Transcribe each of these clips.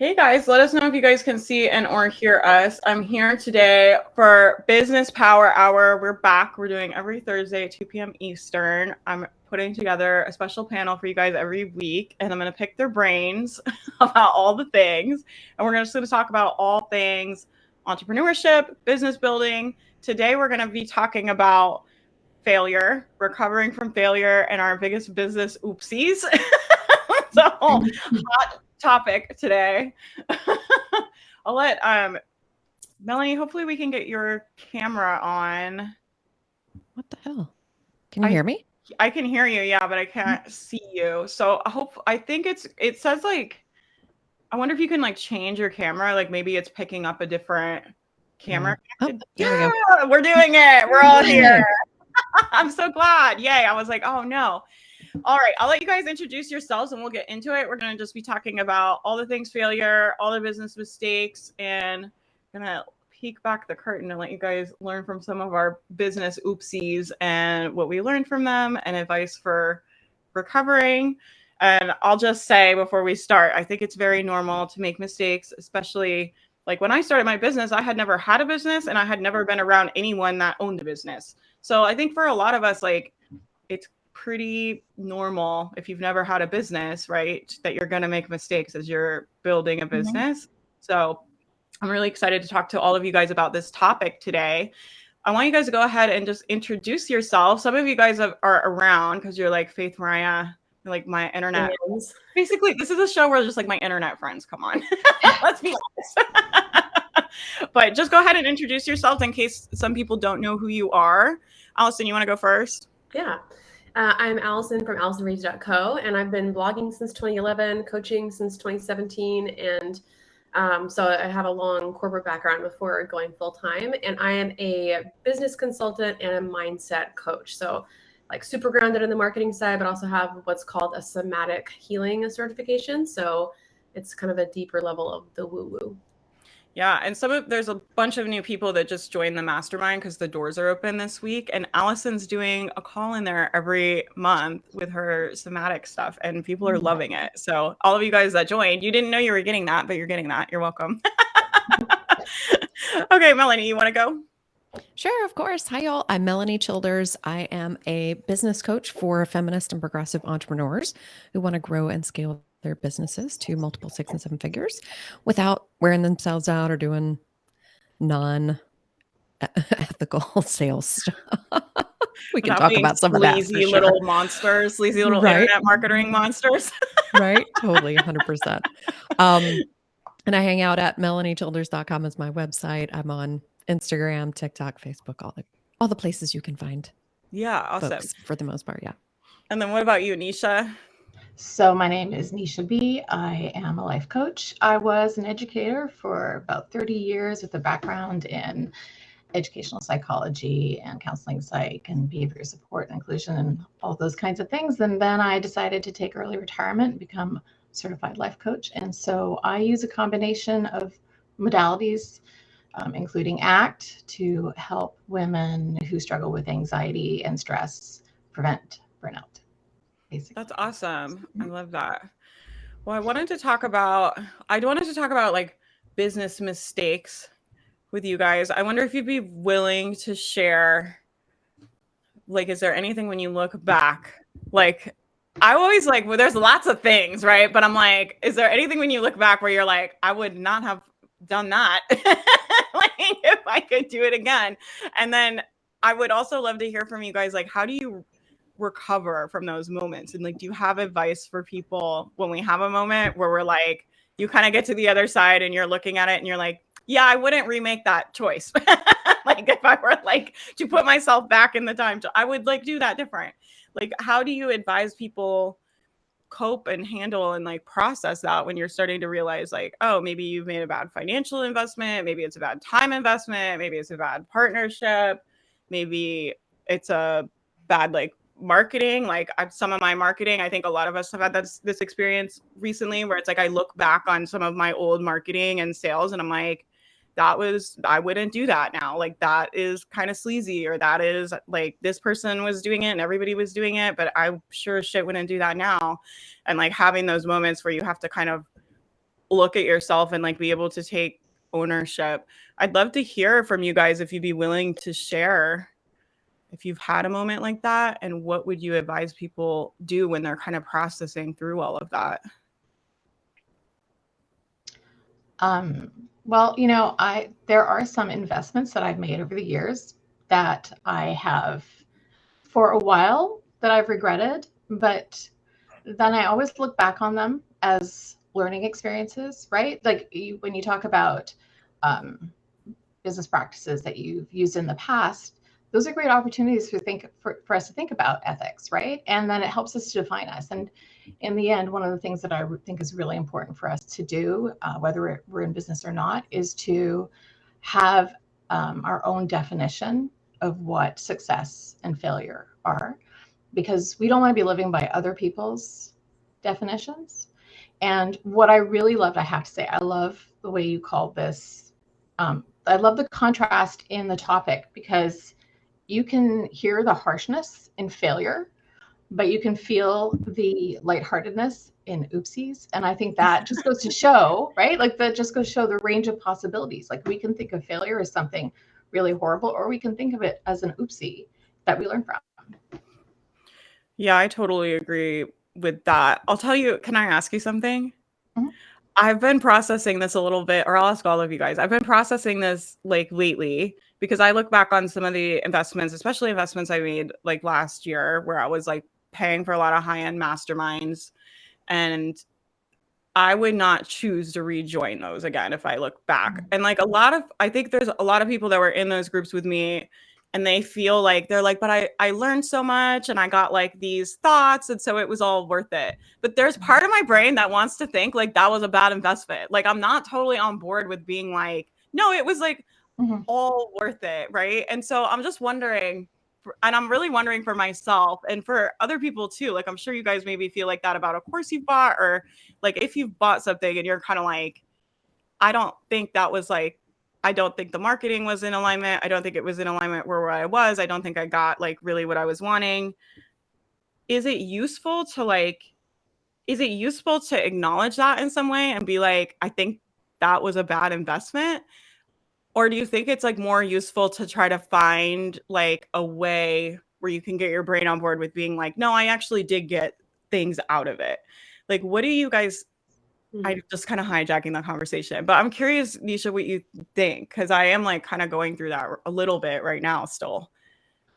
Hey guys, let us know if you guys can see and or hear us. I'm here today for Business Power Hour. We're back. We're doing every Thursday at 2 p.m. Eastern. I'm putting together a special panel for you guys every week, and I'm going to pick their brains about all the things. And we're just going to talk about all things entrepreneurship, business building. Today, we're going to be talking about failure, recovering from failure, and our biggest business oopsies. So hot topic today. I'll let Melanie, hopefully we can get your camera on. What the hell? Can you hear me? I can hear you, yeah, but I can't see you. So I think it says like, I wonder if you can like change your camera, like maybe it's picking up a different camera. Oh, yeah, we're doing it. We're all here. I'm so glad. Yay. I was like, oh no. All right, I'll let you guys introduce yourselves and we'll get into it. We're going to just be talking about all the things failure, all the business mistakes, and going to peek back the curtain and let you guys learn from some of our business oopsies and what we learned from them and advice for recovering. And I'll just say before we start, I think it's very normal to make mistakes, especially like when I started my business, I had never had a business and I had never been around anyone that owned a business. So I think for a lot of us, like it's pretty normal if you've never had a business, right? That you're going to make mistakes as you're building a business. So I'm really excited to talk to all of you guys about this topic today. I want you guys to go ahead and just introduce yourself. Some of you guys are around because you're like Faith Mariah, like my internet. Basically, this is a show where just like my internet friends come on. Let's be honest. But just go ahead and introduce yourselves in case some people don't know who you are. Allison, you want to go first? Yeah. I'm Allison from AllisonReeves.co, and I've been blogging since 2011, coaching since 2017, and so I have a long corporate background before going full-time, and I am a business consultant and a mindset coach. So like super grounded in the marketing side, but also have what's called a somatic healing certification. So it's kind of a deeper level of the woo-woo. Yeah, and there's a bunch of new people that just joined the mastermind because the doors are open this week. And Allison's doing a call in there every month with her somatic stuff, and people are loving it. So all of you guys that joined, you didn't know you were getting that, but you're getting that. You're welcome. Okay, Melanie, you want to go? Sure, of course. Hi, y'all. I'm Melanie Childers. I am a business coach for feminist and progressive entrepreneurs who want to grow and scale their businesses to multiple 6 and 7 figures without wearing themselves out or doing non-ethical sales stuff. We can talk about some of that. Sleazy little monsters, sleazy little internet marketing monsters. Right? Totally, 100%. And I hang out at melaniechilders.com is my website. I'm on Instagram, TikTok, Facebook, all the places you can find. Yeah, awesome. Folks, for the most part, yeah. And then what about you, Nisha? So my name is Nisha B. I am a life coach. I was an educator for about 30 years with a background in educational psychology and counseling psych and behavior support and inclusion and all those kinds of things. And then I decided to take early retirement and become a certified life coach. And so I use a combination of modalities, including ACT, to help women who struggle with anxiety and stress prevent burnout. Basically. That's awesome. I love that. Well, I wanted to talk about like business mistakes with you guys. I wonder if you'd be willing to share, like, is there anything when you look back? Like, I always like, well, there's lots of things, right? But I'm like, is there anything when you look back where you're like, I would not have done that like if I could do it again? And then I would also love to hear from you guys, like, how do you recover from those moments? And like, do you have advice for people when we have a moment where we're like, you kind of get to the other side and you're looking at it and you're like, yeah, I wouldn't remake that choice. Like if I were like to put myself back in the time, I would like do that different. Like, how do you advise people cope and handle and like process that when you're starting to realize like, oh, maybe you've made a bad financial investment, maybe it's a bad time investment, maybe it's a bad partnership, maybe it's a bad like marketing. Like some of my marketing, I think a lot of us have had this experience recently where it's like I look back on some of my old marketing and sales and I'm like, I wouldn't do that now. Like that is kind of sleazy, or that is like this person was doing it and everybody was doing it, but I sure as shit wouldn't do that now. And like having those moments where you have to kind of look at yourself and like be able to take ownership. I'd love to hear from you guys if you'd be willing to share if you've had a moment like that, and what would you advise people do when they're kind of processing through all of that? Well, there are some investments that I've made over the years that I have for a while that I've regretted, but then I always look back on them as learning experiences, right? Like when you talk about business practices that you've used in the past, those are great opportunities for us to think about ethics, right? And then it helps us to define us. And in the end, one of the things that I think is really important for us to do, whether we're in business or not, is to have our own definition of what success and failure are, because we don't want to be living by other people's definitions. And what I really loved, I have to say, I love the way you called this. I love the contrast in the topic, because you can hear the harshness in failure, but you can feel the lightheartedness in oopsies. And I think that just goes to show, right? Like that just goes to show the range of possibilities. Like we can think of failure as something really horrible, or we can think of it as an oopsie that we learn from. Yeah, I totally agree with that. I'll tell you, can I ask you something? Mm-hmm. I've been processing this a little bit, or I'll ask all of you guys. I've been processing this like lately, because I look back on some of the investments, especially investments I made like last year, where I was like paying for a lot of high-end masterminds, and I would not choose to rejoin those again if I look back. And like I think there's a lot of people that were in those groups with me, and they feel like they're like, but I learned so much and I got like these thoughts, and so it was all worth it. But there's part of my brain that wants to think like that was a bad investment. Like I'm not totally on board with being like, no, it was like all worth it, right? And so I'm just wondering, and I'm really wondering for myself and for other people too. Like I'm sure you guys maybe feel like that about a course you've bought, or like if you've bought something and you're kind of like, I don't think that was like, I don't think the marketing was in alignment. I don't think it was in alignment where I was. I don't think I got like really what I was wanting. Is it useful to acknowledge that in some way and be like, I think that was a bad investment? Or do you think it's like more useful to try to find like a way where you can get your brain on board with being like, no, I actually did get things out of it? Like, what do you guys, I'm just kind of hijacking the conversation, but I'm curious, Nisha, what you think, because I am like kind of going through that a little bit right now still.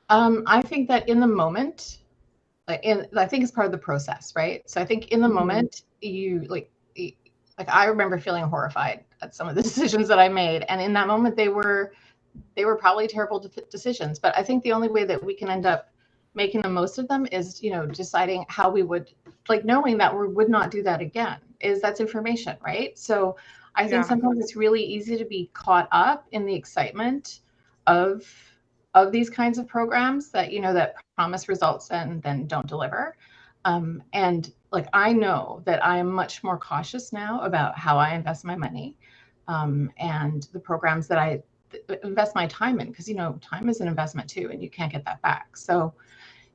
I think that in the moment, I think it's part of the process, right? So I think in the moment, you like I remember feeling horrified at some of the decisions that I made, and in that moment, they were probably terrible decisions. But I think the only way that we can end up making the most of them is, deciding how we would, like knowing that we would not do that again. That's information, right? So I think sometimes it's really easy to be caught up in the excitement of these kinds of programs that that promise results and then don't deliver. And like I know that I am much more cautious now about how I invest my money, and the programs that I invest my time in, because time is an investment too, and you can't get that back. So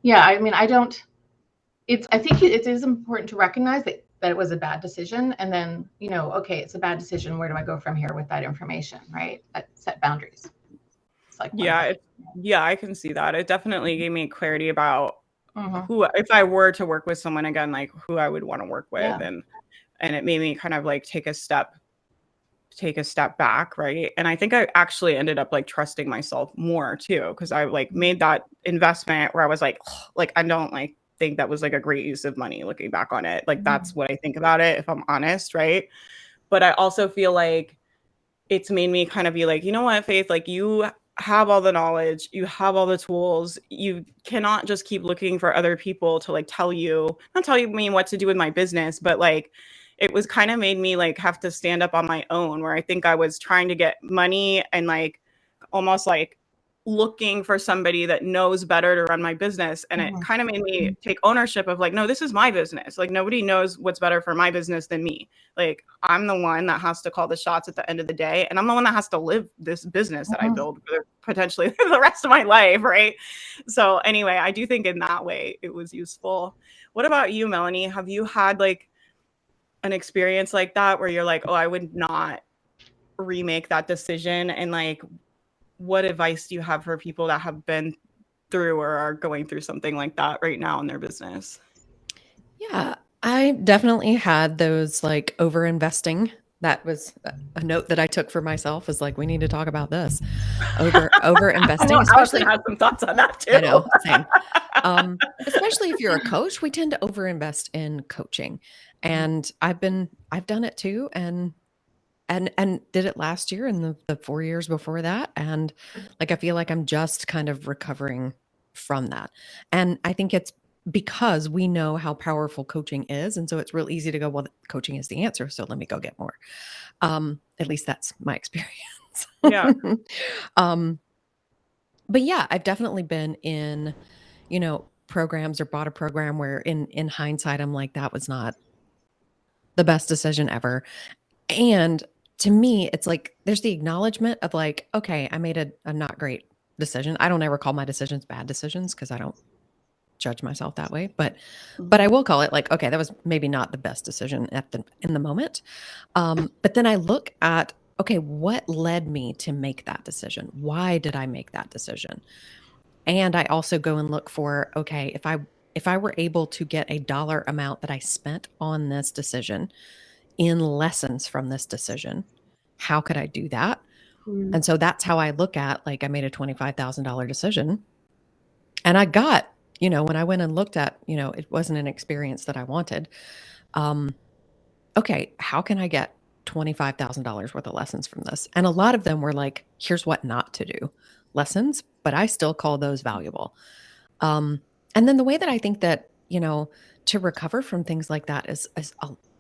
yeah, I mean, I think it is important to recognize that it was a bad decision, and then okay, it's a bad decision, where do I go from here with that information, right? Set boundaries. It's like I can see that. It definitely gave me clarity about who, if I were to work with someone again, like who I would want to work with. And it made me kind of like take a step back, right? And I think I actually ended up like trusting myself more too, because I like made that investment where I was like, I don't like think that was like a great use of money looking back on it. Like that's what I think about it, if I'm honest, right? But I also feel like it's made me kind of be like, you know what, Faith, like you have all the knowledge, you have all the tools, you cannot just keep looking for other people to like not tell me what to do with my business, but like it was kind of made me like have to stand up on my own, where I think I was trying to get money and like almost like looking for somebody that knows better to run my business. And it kind of made me take ownership of like, no, this is my business. Like nobody knows what's better for my business than me. Like I'm the one that has to call the shots at the end of the day. And I'm the one that has to live this business that I build for potentially the rest of my life. Right. So anyway, I do think in that way it was useful. What about you, Melanie? Have you had like an experience like that where you're like, oh, I would not remake that decision? And like, what advice do you have for people that have been through or are going through something like that right now in their business? Yeah, I definitely had those like over investing. That was a note that I took for myself, is like, we need to talk about this. Over investing, Allison has some thoughts on that too. I know, same. Especially if you're a coach, we tend to overinvest in coaching. And I've done it too. And did it last year and the 4 years before that. And like, I feel like I'm just kind of recovering from that. And I think it's because we know how powerful coaching is. And so it's real easy to go, well, coaching is the answer, so let me go get more. At least that's my experience. Yeah. But yeah, I've definitely been in, programs or bought a program where in hindsight, I'm like, that was not the best decision ever. And to me, it's like, there's the acknowledgement of like, okay, I made a not great decision. I don't ever call my decisions bad decisions because I don't judge myself that way, but I will call it like, okay, that was maybe not the best decision in the moment. But then I look at, okay, what led me to make that decision? Why did I make that decision? And I also go and look for, okay, if I were able to get a dollar amount that I spent on this decision in lessons from this decision, how could I do that? And so that's how I look at, like, I made a $25,000 decision and I got, when I went and looked at, it wasn't an experience that I wanted. Okay, how can I get $25,000 worth of lessons from this? And a lot of them were like, here's what not to do lessons, but I still call those valuable. And then the way that I think that, to recover from things like that is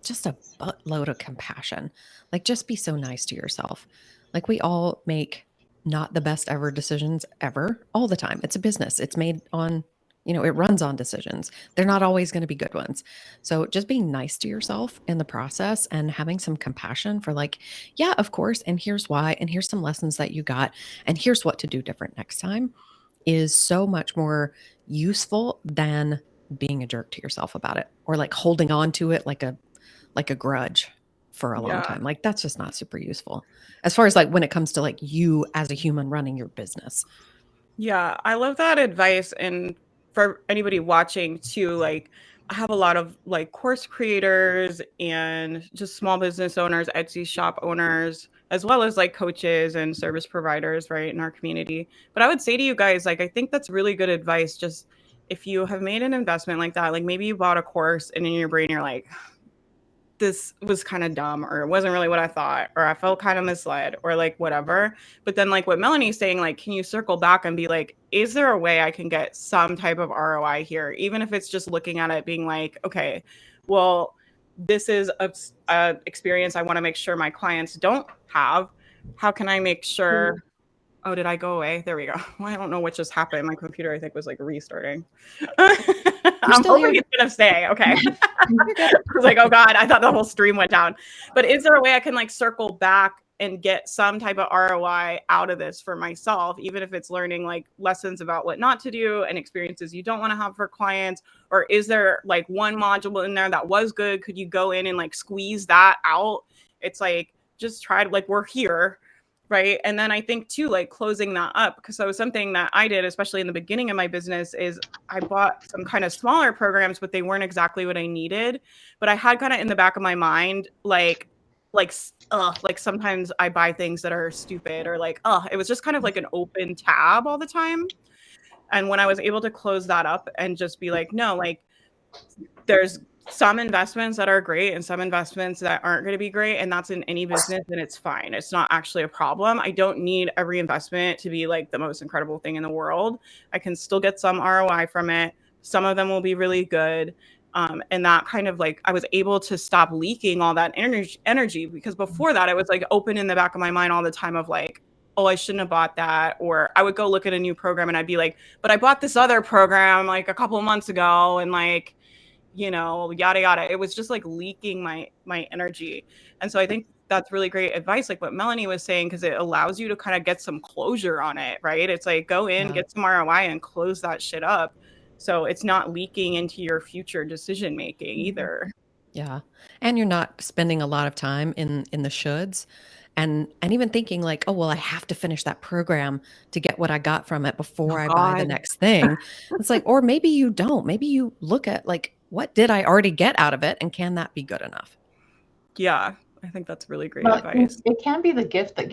just a buttload of compassion. Like, just be so nice to yourself. Like, we all make not the best ever decisions ever, all the time. It's a business. It's made on, it runs on decisions. They're not always going to be good ones. So just being nice to yourself in the process and having some compassion for like, yeah, of course. And here's why, and here's some lessons that you got, and here's what to do different next time, is so much more useful than being a jerk to yourself about it, or like holding on to it like a grudge for a long time. Like, that's just not super useful as far as like when it comes to like you as a human running your business. Yeah, I love that advice. And for anybody watching too, like, I have a lot of like course creators and just small business owners, Etsy shop owners, as well as like coaches and service providers, right, in our community. But I would say to you guys, like, I think that's really good advice. Just if you have made an investment like that, like maybe you bought a course and in your brain you're like, this was kind of dumb, or it wasn't really what I thought, or I felt kind of misled, or like whatever. But then like what Melanie's saying, like, can you circle back and be like, is there a way I can get some type of ROI here? Even if it's just looking at it being like, okay, well, this is a experience I want to make sure my clients don't have. How can I make sure? Oh, did I go away? There we go. Well, I don't know what just happened. My computer, I think, was like restarting. I'm hoping it's going to stay. Okay. I was like, oh God, I thought the whole stream went down. But is there a way I can like circle back and get some type of ROI out of this for myself, even if it's learning like lessons about what not to do and experiences you don't want to have for clients? Or is there like one module in there that was good? Could you go in and like squeeze that out? It's like, just try to, like, we're here. Right. And then I think too, like closing that up, because that was something that I did, especially in the beginning of my business, is I bought some kind of smaller programs, but they weren't exactly what I needed. But I had kind of in the back of my mind, like sometimes I buy things that are stupid, or like, it was just kind of like an open tab all the time. And when I was able to close that up and just be like, no, like, there's some investments that are great and some investments that aren't going to be great. And that's in any business, and it's fine. It's not actually a problem. I don't need every investment to be like the most incredible thing in the world. I can still get some ROI from it. Some of them will be really good. And that kind of like, I was able to stop leaking all that energy, because before that, I was like open in the back of my mind all the time of like, oh, I shouldn't have bought that. Or I would go look at a new program and I'd be like, but I bought this other program like a couple of months ago, and like, yada, yada. It was just like leaking my energy. And so I think that's really great advice, like what Melanie was saying, because it allows you to kind of get some closure on it, right? It's like, go in, get some ROI and close that shit up. So it's not leaking into your future decision making either. Yeah. And you're not spending a lot of time in the shoulds and even thinking like, oh, well, I have to finish that program to get what I got from it Oh before I buy the God. next thing. It's like, or maybe you don't. Maybe you look at like, what did I already get out of it? And can that be good enough? Yeah, I think that's really great Well, advice. it can be the gift that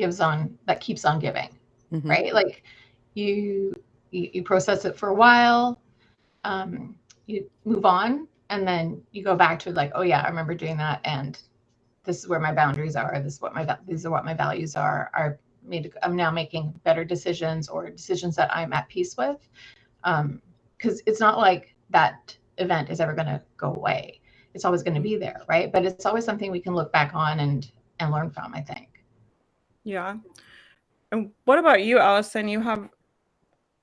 keeps on giving, Mhm. right? Like you process it for a while, you move on, and then you go back to like, oh yeah, I remember doing that, and this is where my boundaries are. These are what my values are. I'm now making better decisions or decisions that I'm at peace with. Because it's not like that event is ever going to go away. It's always going to be there, right? But it's always something we can look back on and learn from, I think. Yeah. And what about you, Allison? You have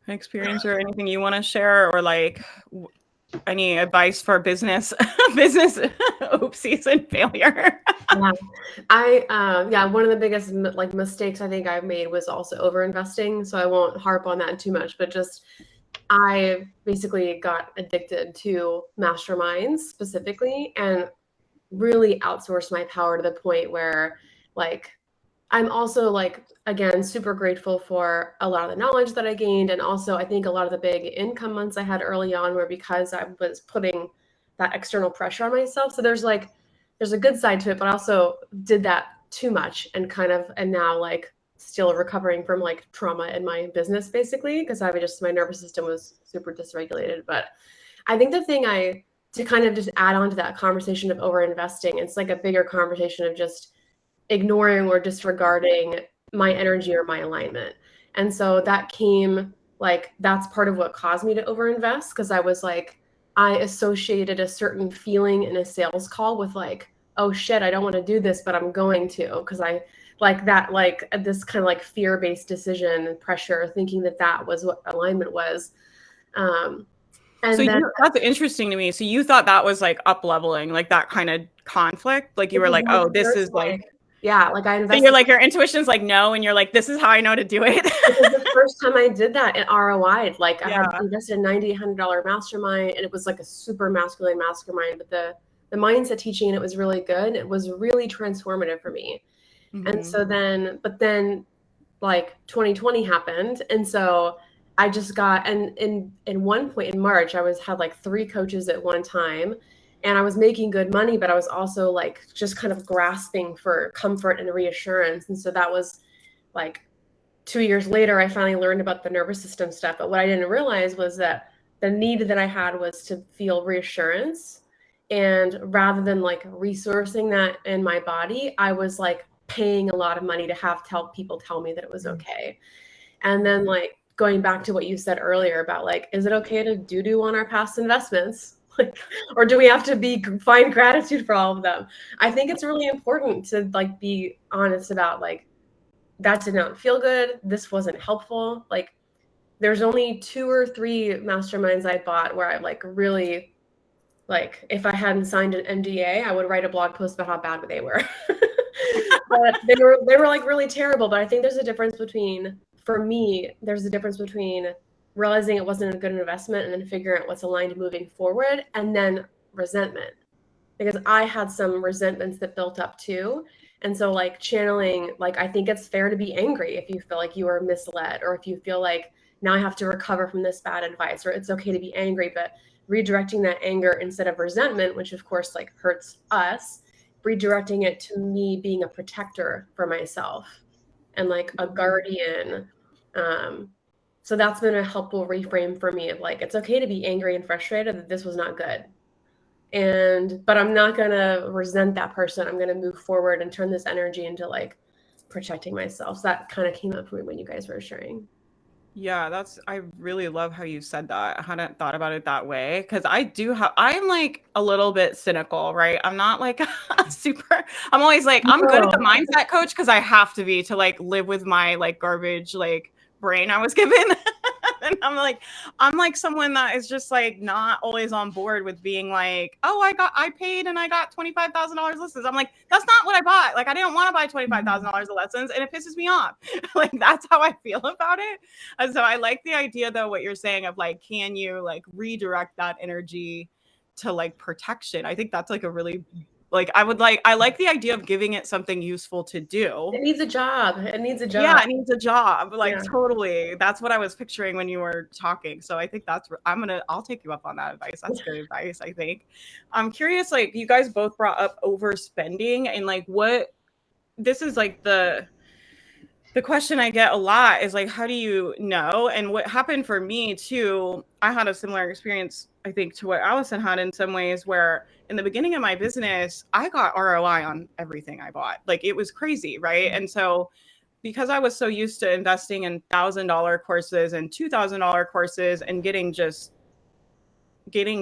an experience or anything you want to share, or like any advice for business business oopsies and failure? Yeah. One of the biggest like mistakes I think I've made was also over investing. So I won't harp on that too much, but just I basically got addicted to masterminds specifically and really outsourced my power to the point where like I'm also like again super grateful for a lot of the knowledge that I gained, and also I think a lot of the big income months I had early on were because I was putting that external pressure on myself. So there's a good side to it, but I also did that too much and now like still recovering from like trauma in my business basically because my nervous system was super dysregulated. But I think the thing I to kind of just add on to that conversation of over investing, it's like a bigger conversation of just ignoring or disregarding my energy or my alignment. And so that came like that's part of what caused me to overinvest because I was like I associated a certain feeling in a sales call with like, oh shit, I don't want to do this, but I'm going to because I like that like this kind of like fear-based decision and pressure, thinking that that was what alignment was. Um, So and then that's interesting to me. So you thought that was like up leveling, like that kind of conflict. Like you it were was like, my oh, this first is like, yeah, like I so you're invested like, your intuition's like no, and you're like, this is how I know to do it. it was the first time I did that at ROI. Like I had Yeah. invested in $9,800 mastermind, and it was like a super masculine mastermind. But the mindset teaching in it was really good. It was really transformative for me. And so then like 2020 happened, and so I just got and in one point in March, had like 3 coaches at one time. And I was making good money, but I was also like just kind of grasping for comfort and reassurance. And so that was like 2 years later, I finally learned about the nervous system stuff. But what I didn't realize was that the need that I had was to feel reassurance. And rather than like resourcing that in my body, I was like paying a lot of money to have people tell me that it was okay. And then like going back to what you said earlier about like, is it okay to do on our past investments? Like, or do we have to find gratitude for all of them? I think it's really important to like be honest about like, that did not feel good. This wasn't helpful. Like there's only 2 or 3 masterminds I bought where I like really like if I hadn't signed an NDA, I would write a blog post about how bad they were. But they were like really terrible. But I think for me, there's a difference between realizing it wasn't a good investment and then figuring out what's aligned moving forward, and then resentment. Because I had some resentments that built up too. And so like channeling, like I think it's fair to be angry if you feel like you were misled, or if you feel like now I have to recover from this bad advice, or it's okay to be angry, but redirecting that anger instead of resentment, which of course like hurts us, redirecting it to me being a protector for myself and like a guardian. So that's been a helpful reframe for me of like, it's okay to be angry and frustrated that this was not good. But I'm not going to resent that person. I'm going to move forward and turn this energy into like protecting myself. So that kind of came up for me when you guys were sharing. Yeah, I really love how you said that. I hadn't thought about it that way because I'm like a little bit cynical, right? I'm not like I'm always like, I'm good at the mindset coach because I have to be to like live with my like garbage, like brain I was given. And I'm like someone that is just like not always on board with being like, oh, I paid and I got $25,000 lessons. I'm like, that's not what I bought. Like, I didn't want to buy $25,000 of lessons, and it pisses me off. Like, that's how I feel about it. And so I like the idea though, what you're saying of like, can you like redirect that energy to like protection. I think that's like a really I like the idea of giving it something useful to do. It needs a job. It needs a job. Yeah, it needs a job. Like Yeah. totally. That's what I was picturing when you were talking. So I think I'll take you up on that advice. That's good advice, I think. I'm curious, like you guys both brought up overspending and like this is like the question I get a lot is like, how do you know? And what happened for me too, I had a similar experience, I think, to what Allison had in some ways, where in the beginning of my business, I got ROI on everything I bought. Like it was crazy, right? And so because I was so used to investing in $1,000 courses and $2,000 courses and getting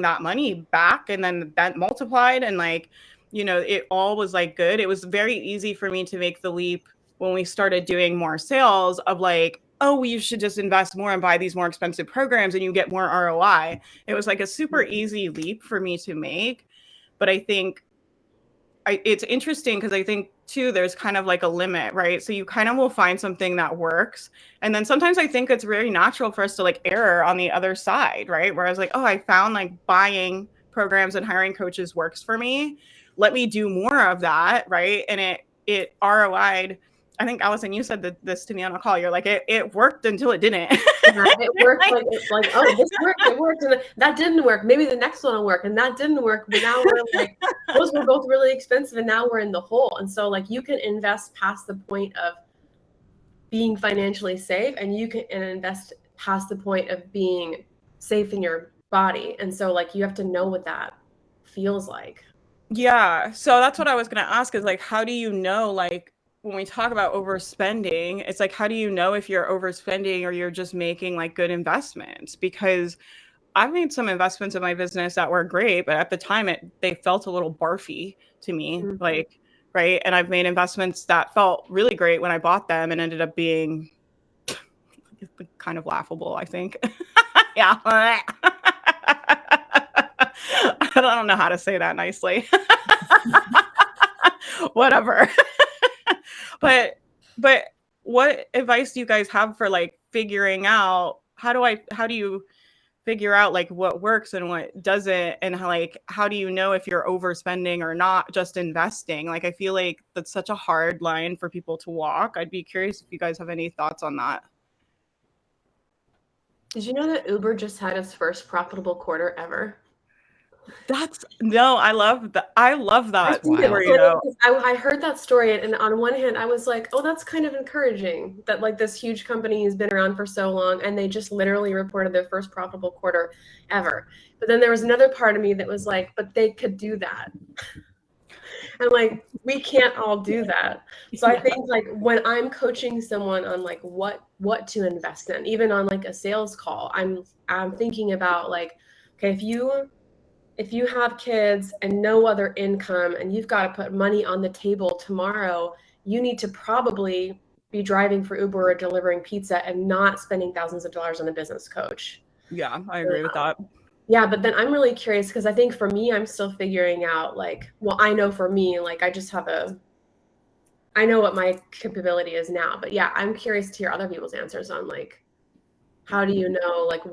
that money back and then that multiplied and like, it all was like good. It was very easy for me to make the leap when we started doing more sales of like, oh, you should just invest more and buy these more expensive programs and you get more ROI. It was like a super easy leap for me to make. But I think it's interesting because I think too, there's kind of like a limit, right? So you kind of will find something that works. And then sometimes I think it's very natural for us to like err on the other side, right? Where I was like, oh, I found like buying programs and hiring coaches works for me. Let me do more of that, right? And it ROI'd. I think Allison, you said this to me on a call. You're like, it worked until it didn't. Yeah, it worked like, oh, this worked, it worked, and that didn't work. Maybe the next one will work, and that didn't work. But now we're like, those were both really expensive, and now we're in the hole. And so, like, you can invest past the point of being financially safe, and you can invest past the point of being safe in your body. And so, like, you have to know what that feels like. Yeah. So that's what I was going to ask is like, how do you know, like, when we talk about overspending, it's like, how do you know if you're overspending or you're just making like good investments? Because I've made some investments in my business that were great, but at the time they felt a little barfy to me, like, right. And I've made investments that felt really great when I bought them and ended up being kind of laughable, I think. Yeah. I don't know how to say that nicely. Whatever. But what advice do you guys have for like figuring out how do you figure out like what works and what doesn't, and how do you know if you're overspending or not just investing? Like I feel like that's such a hard line for people to walk. I'd be curious if you guys have any thoughts on that. Did you know that Uber just had its first profitable quarter ever? I love that. I heard that story, and on one hand, I was like, "Oh, that's kind of encouraging that like this huge company has been around for so long, and they just literally reported their first profitable quarter ever." But then there was another part of me that was like, "But they could do that." And like, we can't all do that. So I think like when I'm coaching someone on like what to invest in, even on like a sales call, I'm thinking about like, okay, if you have kids and no other income and you've got to put money on the table tomorrow, you need to probably be driving for Uber or delivering pizza and not spending thousands of dollars on a business coach. Yeah, I agree with that. Yeah, but then I'm really curious because I think for me, I'm still figuring out like, well, I know for me, like I know what my capability is now. But yeah, I'm curious to hear other people's answers on like, how do you know like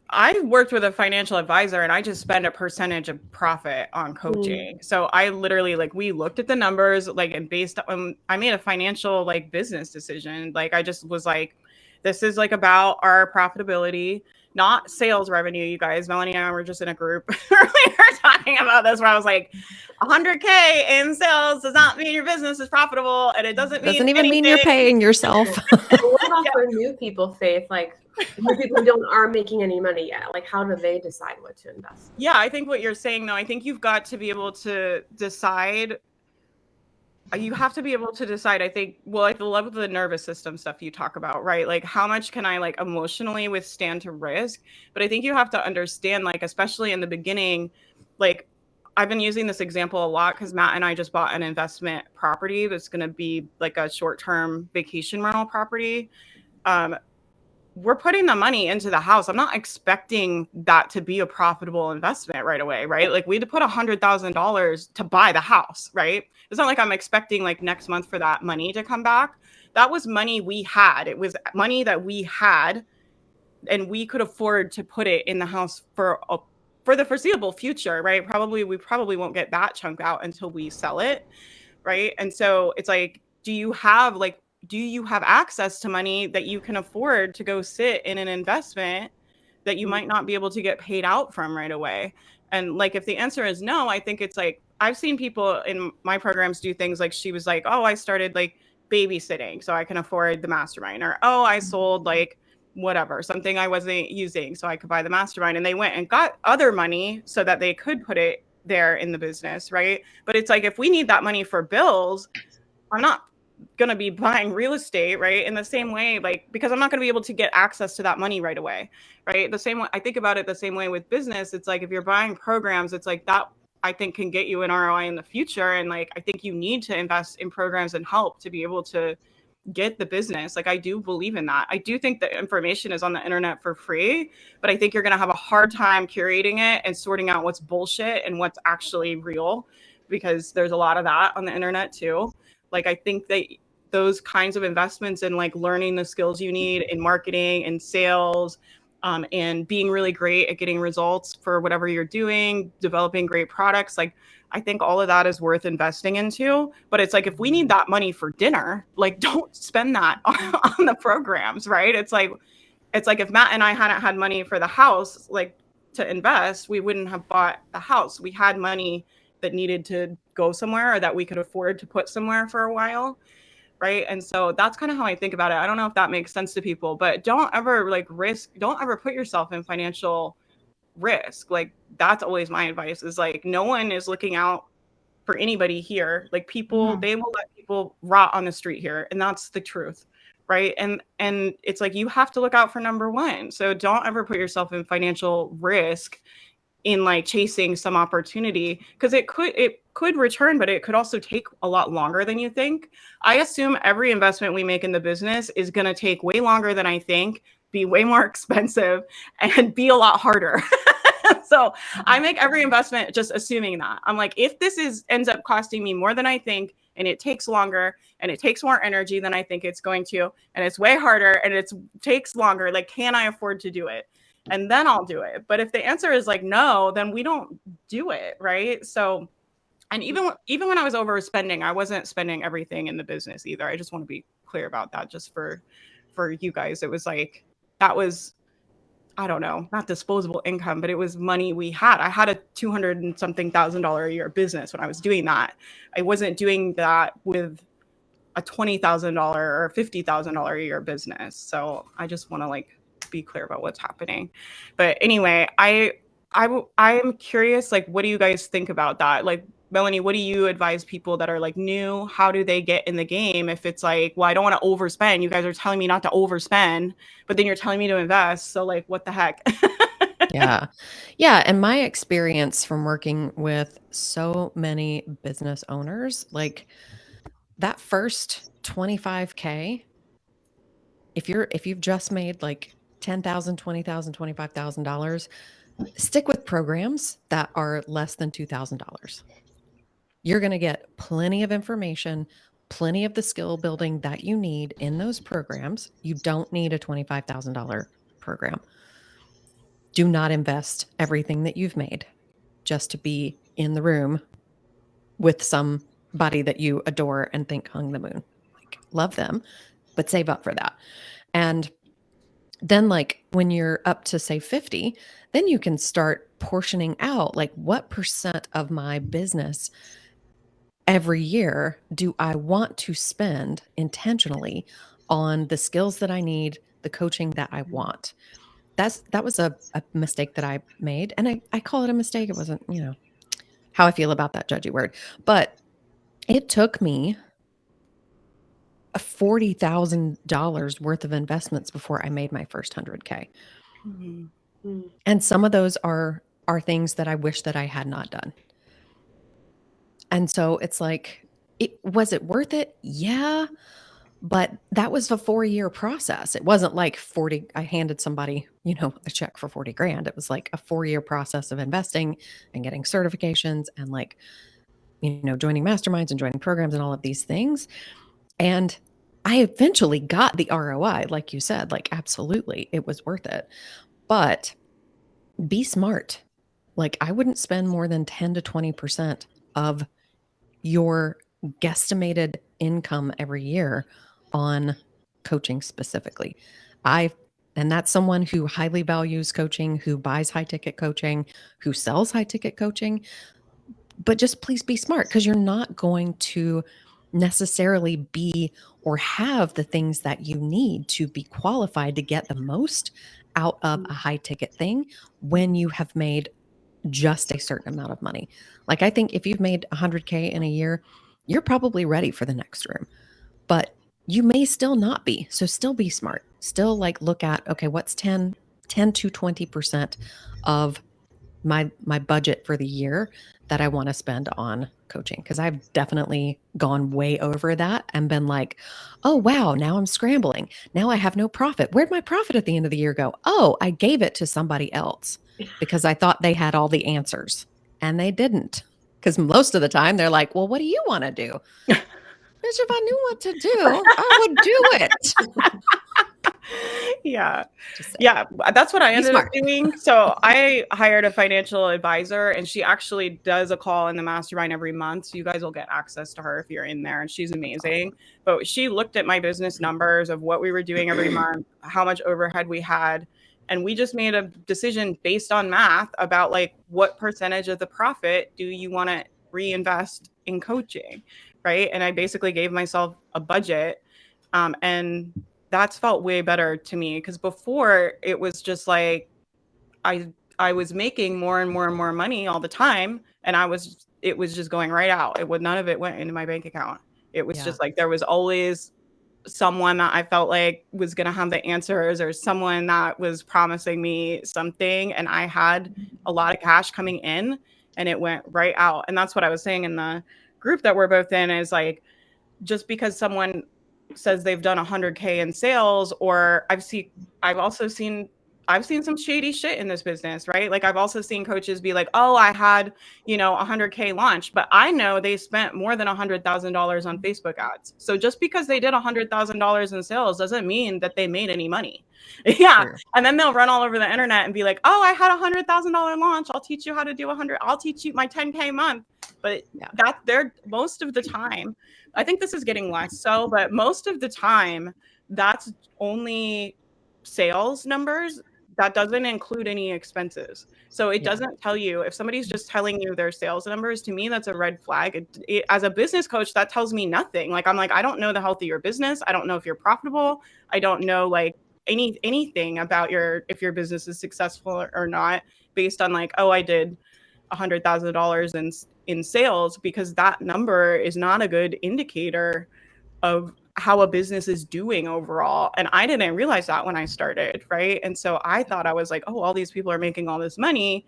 I worked with a financial advisor and I just spend a percentage of profit on coaching. So I literally we looked at the numbers and based on, I made a financial business decision. I just was like, this is about our profitability, not sales revenue. You guys, Melanie and I were just in a group earlier talking about this where I was like, 100K in sales does not mean your business is profitable, and it doesn't even mean you're paying yourself. What about for new people, Faith? New people who are making any money yet. How do they decide what to invest? Yeah, I think what you're saying, though, I think you've got to be able to decide. You have to be able to decide, I think, the level of the nervous system stuff you talk about, right? How much can I emotionally withstand to risk? But I think you have to understand, especially in the beginning, I've been using this example a lot because Matt and I just bought an investment property that's going to be a short-term vacation rental property. We're putting the money into the house. I'm not expecting that to be a profitable investment right away, right? We had to put $100,000 to buy the house, right? It's not like I'm expecting next month for that money to come back. That was money we had. It was money that we had and we could afford to put it in the house for the foreseeable future, right? We probably won't get that chunk out until we sell it, right? And so it's like, do you have access to money that you can afford to go sit in an investment that you might not be able to get paid out from right away? And like, if the answer is no, I think it's like, I've seen people in my programs do things like, she was like, oh, I started like babysitting so I can afford the mastermind, or, oh, I sold like whatever, something I wasn't using so I could buy the mastermind. And they went and got other money so that they could put it there in the business, right? But it's like, if we need that money for bills, I'm not going to be buying real estate, right? In the same way, like, because I'm not going to be able to get access to that money right away, right? The same way I think about it, the same way with business. It's like, if you're buying programs, it's like that I think can get you an ROI in the future. And like, I think you need to invest in programs and help to be able to get the business. Like, I do believe in that. I do think that information is on the internet for free, but I think you're going to have a hard time curating it and sorting out what's bullshit and what's actually real, because there's a lot of that on the internet too. Like, I think that those kinds of investments in like learning the skills you need in marketing and sales, and being really great at getting results for whatever you're doing, developing great products, like, I think all of that is worth investing into. But it's like, if we need that money for dinner, like, don't spend that on the programs, right? It's like if Matt and I hadn't had money for the house, like, to invest, we wouldn't have bought the house. We had money that needed to go somewhere, or that we could afford to put somewhere for a while, right? And so that's kind of how I think about it. I don't know if that makes sense to people, but don't ever put yourself in financial risk. Like, that's always my advice, is like, no one is looking out for anybody here. Like, people, they will let people rot on the street here, and that's the truth, right? And it's like, you have to look out for number one. So don't ever put yourself in financial risk in like chasing some opportunity, because it could return, but it could also take a lot longer than you think. I assume every investment we make in the business is going to take way longer than I think, be way more expensive, and be a lot harder. So I make every investment just assuming that. I'm like, if this ends up costing me more than I think, and it takes longer, and it takes more energy than I think it's going to, and it's way harder, and it takes longer, like, can I afford to do it? And then I'll do it. But if the answer is like no, then we don't do it, right? So, and even when I was overspending, I wasn't spending everything in the business either. I just want to be clear about that, just for you guys. It was like, that was, I don't know, not disposable income, but it was money we had. I had a $200 and something thousand a year business when I was doing that. I wasn't doing that with a $20,000 or $50,000 a year business. So I just want to like be clear about what's happening. But anyway, I am curious, like, what do you guys think about that? Like, Melanie, what do you advise people that are like new? How do they get in the game if it's like, well, I don't want to overspend. You guys are telling me not to overspend, but then you're telling me to invest. So like, what the heck? Yeah. Yeah. And my experience from working with so many business owners, like that first 25K, if you've just made like $10,000, $20,000, $25,000, stick with programs that are less than $2,000. You're going to get plenty of information, plenty of the skill building that you need in those programs. You don't need a $25,000 program. Do not invest everything that you've made just to be in the room with somebody that you adore and think hung the moon. Like, love them, but save up for that. And then like when you're up to say 50, then you can start portioning out like, what percent of my business every year do I want to spend intentionally on the skills that I need, the coaching that I want? That was a mistake that I made. And I call it a mistake. It wasn't, how I feel about that judgy word, but it took me $40,000 worth of investments before I made my first 100K. Mm-hmm. And some of those are things that I wish that I had not done. And so it's like, was it worth it? Yeah. But that was a 4-year process. It wasn't like I handed somebody, a check for 40 grand. It was like a 4-year process of investing and getting certifications and like, joining masterminds and joining programs and all of these things. And I eventually got the ROI, like you said, like absolutely, it was worth it. But be smart. Like I wouldn't spend more than 10 to 20% of your guesstimated income every year on coaching specifically. And that's someone who highly values coaching, who buys high ticket coaching, who sells high ticket coaching. But just please be smart, because you're not going to necessarily be or have the things that you need to be qualified to get the most out of a high ticket thing when you have made just a certain amount of money. Like I think if you've made 100K in a year, you're probably ready for the next room, but you may still not be. So still be smart. Still like look at, okay, what's 10 to 20% of my budget for the year that I want to spend on coaching, because I've definitely gone way over that and been like, oh wow, now I'm scrambling. Now I have no profit. Where'd my profit at the end of the year go? Oh, I gave it to somebody else because I thought they had all the answers, and they didn't. Because most of the time they're like, well, what do you want to do? Bitch, if I knew what to do, I would do it. Yeah. Just saying. Yeah. That's what I Be ended smart. up doing. So I hired a financial advisor, and she actually does a call in the mastermind every month. So you guys will get access to her if you're in there, and she's amazing. But she looked at my business numbers of what we were doing every month, how much overhead we had. And we just made a decision based on math about like what percentage of the profit do you want to reinvest in coaching, right? And I basically gave myself a budget, and that's felt way better to me, because before it was just like I was making more and more and more money all the time, and it was just going right out. None of it went into my bank account. It was just like there was always someone that I felt like was going to have the answers, or someone that was promising me something, and I had a lot of cash coming in and it went right out. And that's what I was saying in the group that we're both in, is like, just because someone says they've done 100K in sales, or I've seen some shady shit in this business, right? Like I've also seen coaches be like, oh, I had, 100K launch, but I know they spent more than $100,000 on Facebook ads. So just because they did $100,000 in sales doesn't mean that they made any money. Yeah. True. And then they'll run all over the internet and be like, oh, I had $100,000 launch. I'll teach you how to do 100. I'll teach you my 10K month. But that they're most of the time, I think this is getting less so, but most of the time that's only sales numbers. That doesn't include any expenses. So it doesn't tell you, if somebody's just telling you their sales numbers, to me, that's a red flag. As a business coach, that tells me nothing. Like, I'm like, I don't know the health of your business. I don't know if you're profitable. I don't know like anything about if your business is successful or not, based on like, oh, I did $100,000 in sales, because that number is not a good indicator of how a business is doing overall. And I didn't realize that when I started, right? And so I thought, I was like, oh, all these people are making all this money.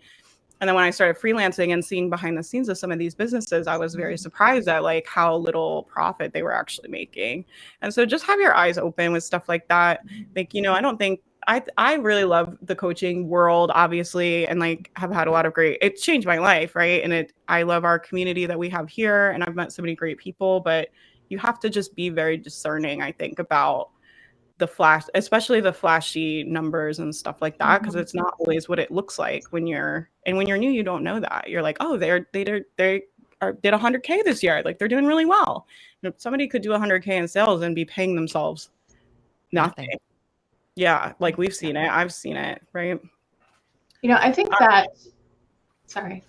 And then when I started freelancing and seeing behind the scenes of some of these businesses, I was very surprised at like how little profit they were actually making. And so just have your eyes open with stuff like that. Like, I don't think I really love the coaching world, obviously, and like have had a lot of it's changed my life, right? And I love our community that we have here, and I've met so many great people, but you have to just be very discerning, I think, about especially the flashy numbers and stuff like that, because it's not always what it looks like when you're new. You don't know that. You're like, oh, they did 100K this year, like they're doing really well. Somebody could do 100K in sales and be paying themselves nothing. Yeah, like we've seen it. I've seen it, right? I think that. Sorry.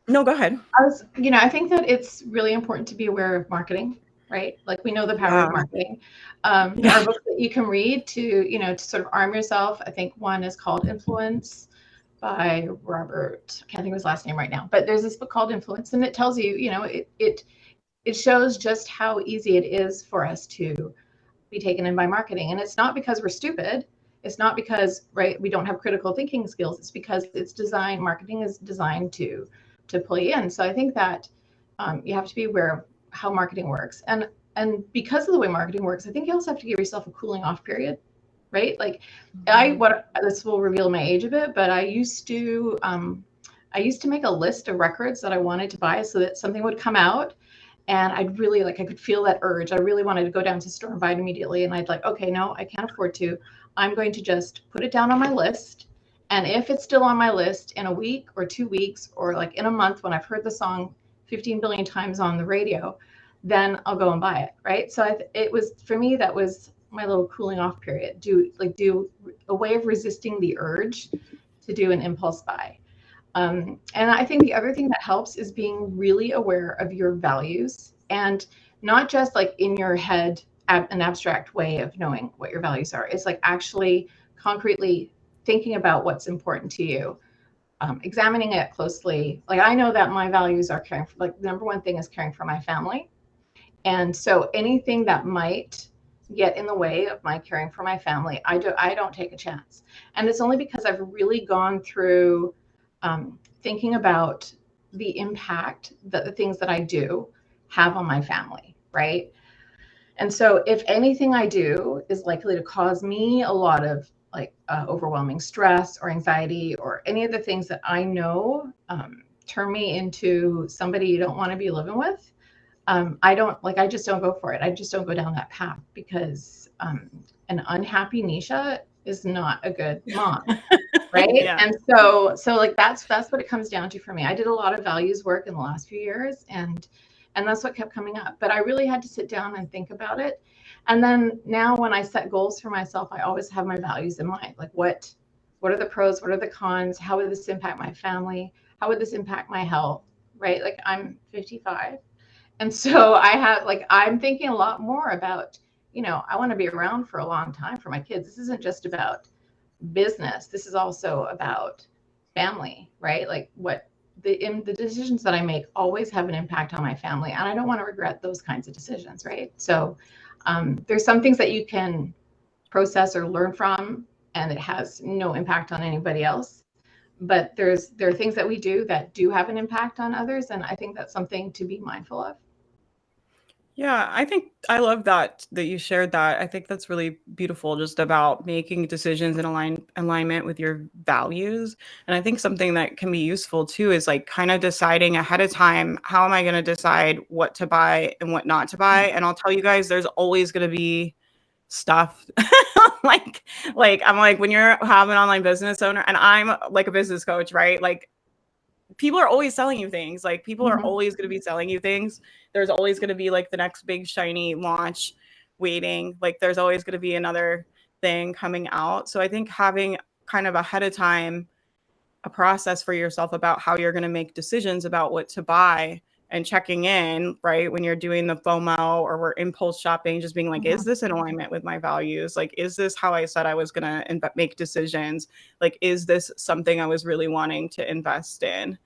No, go ahead. I think that it's really important to be aware of marketing. Right? Like we know the power of marketing. There are books that you can read to sort of arm yourself. I think one is called Influence by Robert. I can't think of his last name right now, but there's this book called Influence, and it tells you, it shows just how easy it is for us to be taken in by marketing. And it's not because we're stupid. It's not because, right, we don't have critical thinking skills. It's because marketing is designed to pull you in. So I think that you have to be aware of how marketing works, and because of the way marketing works, I think you also have to give yourself a cooling off period, right? Like this will reveal my age a bit, but I used to make a list of records that I wanted to buy, so that something would come out And I'd really I could feel that urge. I really wanted to go down to the store and buy it immediately. And I'd okay, no, I can't afford to. I'm going to just put it down on my list. And if it's still on my list in a week or 2 weeks, or in a month when I've heard the song 15 billion times on the radio, then I'll go and buy it. Right. So it was, for me, that was my little cooling off period. Do a way of resisting the urge to do an impulse buy. And I think the other thing that helps is being really aware of your values, and not just in your head, an abstract way of knowing what your values are. It's actually concretely thinking about what's important to you, examining it closely. I know that my values are caring for, the number one thing is caring for my family. And so anything that might get in the way of my caring for my family, I don't take a chance. And it's only because I've really gone through thinking about the impact that the things that I do have on my family, right? And so if anything I do is likely to cause me a lot of overwhelming stress or anxiety, or any of the things that I know turn me into somebody you don't want to be living with, I just don't go for it. I just don't go down that path, because an unhappy Nisha is not a good mom. Right. Yeah. And so that's what it comes down to for me. I did a lot of values work in the last few years, and that's what kept coming up. But I really had to sit down and think about it. And then now when I set goals for myself, I always have my values in mind. What are the pros? What are the cons? How would this impact my family? How would this impact my health? Right. I'm 55. And so I'm thinking a lot more about, I want to be around for a long time for my kids. This isn't just about business. This is also about family, right? The decisions that I make always have an impact on my family, and I don't want to regret those kinds of decisions, right? So there's some things that you can process or learn from, and it has no impact on anybody else. But there are things that we do that do have an impact on others, and I think that's something to be mindful of. Yeah, I think I love that you shared that. I think that's really beautiful, just about making decisions in alignment with your values. And I think something that can be useful too is kind of deciding ahead of time, how am I going to decide what to buy and what not to buy? And I'll tell you guys, there's always going to be stuff I'm when you're have an online business owner, and I'm a business coach, right? People are always selling you things. People are always going to be selling you things. There's always going to be the next big shiny launch waiting. There's always going to be another thing coming out. So I think having kind of ahead of time a process for yourself about how you're going to make decisions about what to buy, and checking in, right, when you're doing the FOMO or we're impulse shopping, just being is this in alignment with my values? Is this how I said I was going to make decisions? Is this something I was really wanting to invest in?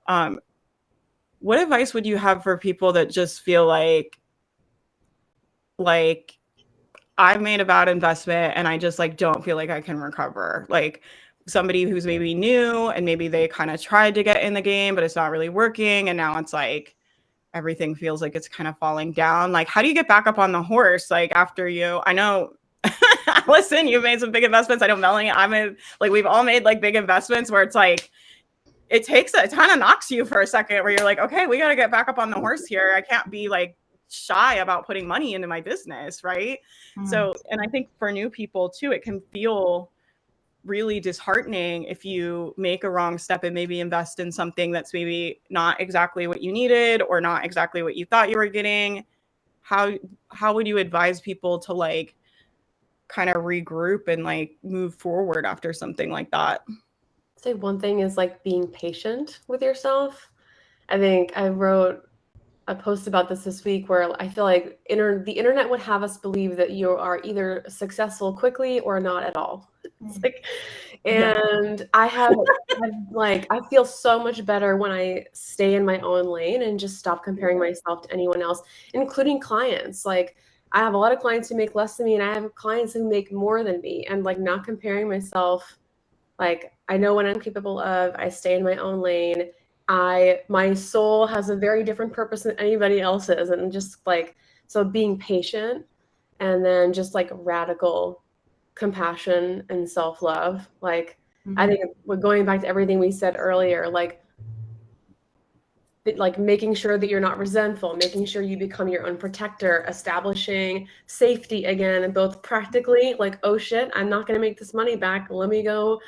What advice would you have for people that just feel like I've made a bad investment and I just don't feel like I can recover? Somebody who's maybe new and maybe they kind of tried to get in the game, but it's not really working. And now it's everything feels like it's kind of falling down. How do you get back up on the horse? After I know, listen, you've made some big investments. I know Melanie, we've all made big investments where it's it takes it kind of knocks you for a second where you're okay, we got to get back up on the horse here. I can't be shy about putting money into my business. Right. So, and I think for new people too, it can feel really disheartening if you make a wrong step and maybe invest in something that's maybe not exactly what you needed or not exactly what you thought you were getting. How would you advise people to kind of regroup and move forward after something like that? I'd say one thing is being patient with yourself. I think I wrote a post about this week where I feel the internet would have us believe that you are either successful quickly or not at all. It's and I I feel so much better when I stay in my own lane and just stop comparing myself to anyone else, including clients. I have a lot of clients who make less than me, and I have clients who make more than me, and not comparing myself. I know what I'm capable of. I stay in my own lane. My soul has a very different purpose than anybody else's, and just so being patient, and then just radical compassion and self-love. I think going back to everything we said earlier, like making sure that you're not resentful, making sure you become your own protector, establishing safety again, and both practically like, oh shit, I'm not going to make this money back. Let me go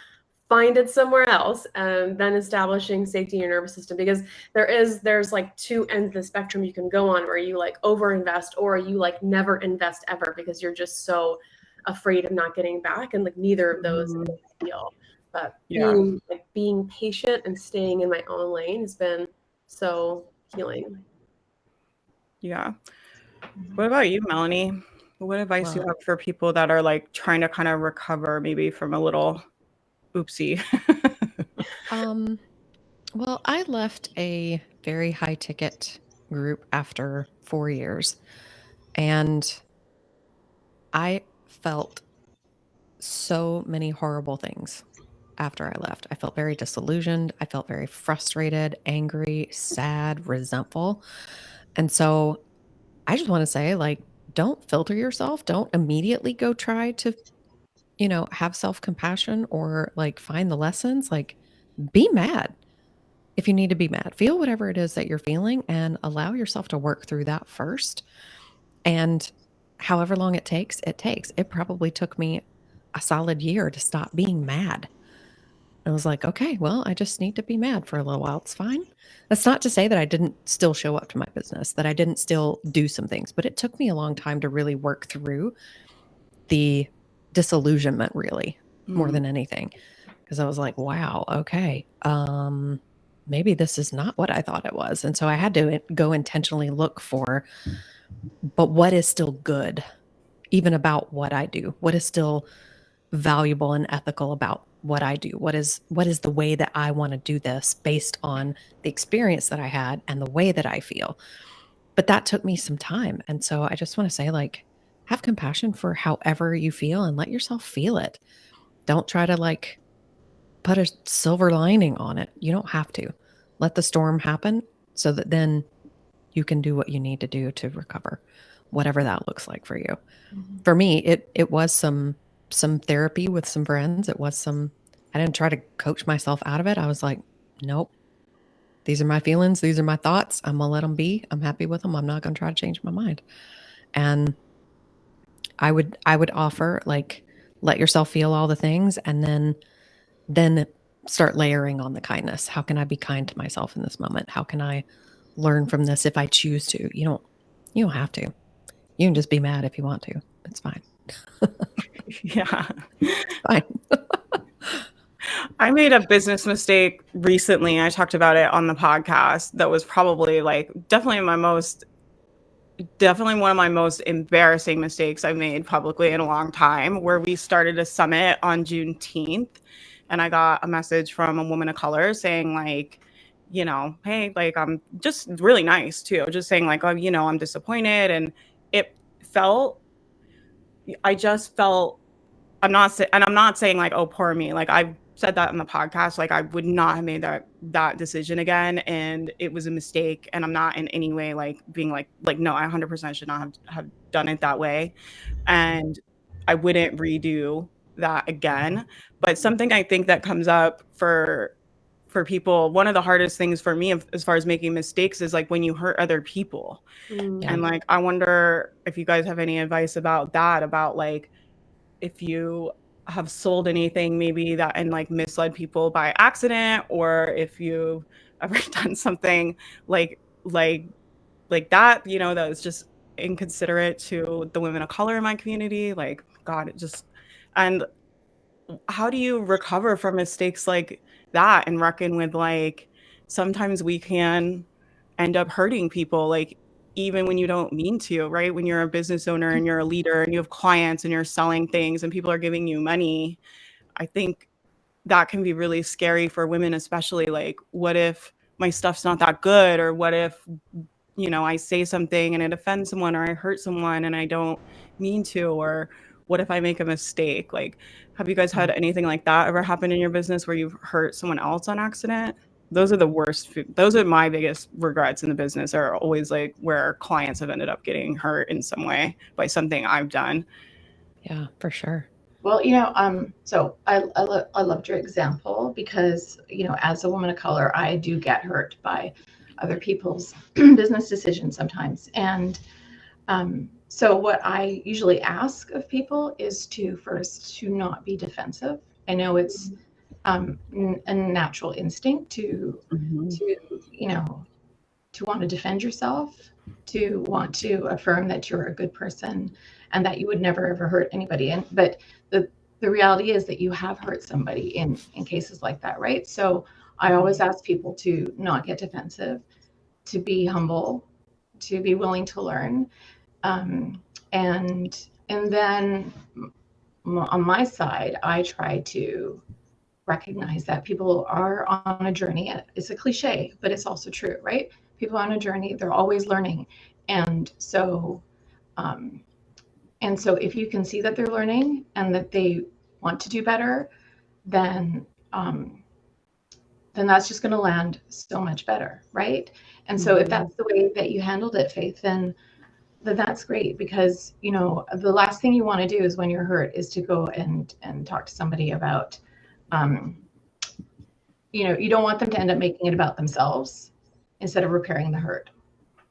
find it somewhere else. And then establishing safety in your nervous system, because there's like two ends of the spectrum you can go on, where you like overinvest or you like never invest ever because you're just so afraid of not getting back. And like neither of those is ideal. But being patient and staying in my own lane has been so healing. Yeah. What about you, Melanie? What advice do you have for people that are like trying to kind of recover maybe from a little oopsie? Well, I left a very high ticket group after 4 years, and I felt so many horrible things after I left. I felt very disillusioned. I felt very frustrated, angry, sad, resentful. And so I just want to say, like, don't filter yourself. Don't immediately go try to, have self-compassion or like find the lessons. Like, be mad if you need to be mad. Feel whatever it is that you're feeling and allow yourself to work through that first. And however long it takes, it takes. It probably took me a solid year to stop being mad. I was like, okay, well, I just need to be mad for a little while. It's fine. That's not to say that I didn't still show up to my business, that I didn't still do some things, but it took me a long time to really work through the disillusionment, really, more than anything. Because I was like, wow, okay, maybe this is not what I thought it was. And so I had to go intentionally look for, but what is still good, even about what I do? What is still valuable and ethical about what I do? What is the way that I want to do this based on the experience that I had and the way that I feel? But that took me some time. And so I just want to say, like, have compassion for however you feel and let yourself feel it. Don't try to like put a silver lining on it. You don't have to. Let the storm happen so that then you can do what you need to do to recover, whatever that looks like for you. For me, it was some therapy with some friends. It was I didn't try to coach myself out of it. I was like, nope, these are my feelings. These are my thoughts. I'm going to let them be. I'm happy with them. I'm not going to try to change my mind. And I would offer, like, let yourself feel all the things and then start layering on the kindness. How can I be kind to myself in this moment? How can I learn from this if I choose to? You don't have to. You can just be mad if you want to. It's fine. Yeah. Fine. I made a business mistake recently. I talked about it on the podcast. That was probably like definitely one of my most embarrassing mistakes I've made publicly in a long time, where we started a summit on Juneteenth. And I got a message from a woman of color saying like, hey, like, I'm just really nice too. Just saying like, oh, I'm disappointed. And I just felt, I'm not saying like, oh, poor me. Like, I said that in the podcast, like I would not have made that decision again. And it was a mistake. And I'm not in any way like being like, no, I 100% should not have done it that way. And I wouldn't redo that again. But something I think that comes up for people, one of the hardest things for me as far as making mistakes is like when you hurt other people. And like, I wonder if you guys have any advice about that, about like, if you have sold anything maybe that and like misled people by accident, or if you've ever done something like that, that was just inconsiderate to the women of color in my community. Like, God, and how do you recover from mistakes like that and reckon with like, sometimes we can end up hurting people, like even when you don't mean to, right? When you're a business owner and you're a leader and you have clients and you're selling things and people are giving you money, I think that can be really scary for women, especially like, what if my stuff's not that good? Or what if, I say something and it offends someone, or I hurt someone and I don't mean to? Or what if I make a mistake? Like, have you guys had anything like that ever happen in your business where you've hurt someone else on accident? Those are the worst. Those are my biggest regrets in the business, are always like where clients have ended up getting hurt in some way by something I've done. Yeah, for sure. Well, so I loved your example because, as a woman of color, I do get hurt by other people's business decisions sometimes. And so what I usually ask of people is to not be defensive. I know it's a natural instinct to want to defend yourself, to want to affirm that you're a good person and that you would never ever hurt anybody. But the reality is that you have hurt somebody in cases like that, right? So I always ask people to not get defensive, to be humble, to be willing to learn. And then on my side, I try to recognize that people are on a journey. It's a cliche, but it's also true, right? People on a journey, they're always learning. And so if you can see that they're learning and that they want to do better, then that's just going to land so much better, right? And so if that's the way that you handled it, Faith, then that's great, because the last thing you want to do is when you're hurt is to go and talk to somebody about you don't want them to end up making it about themselves instead of repairing the hurt,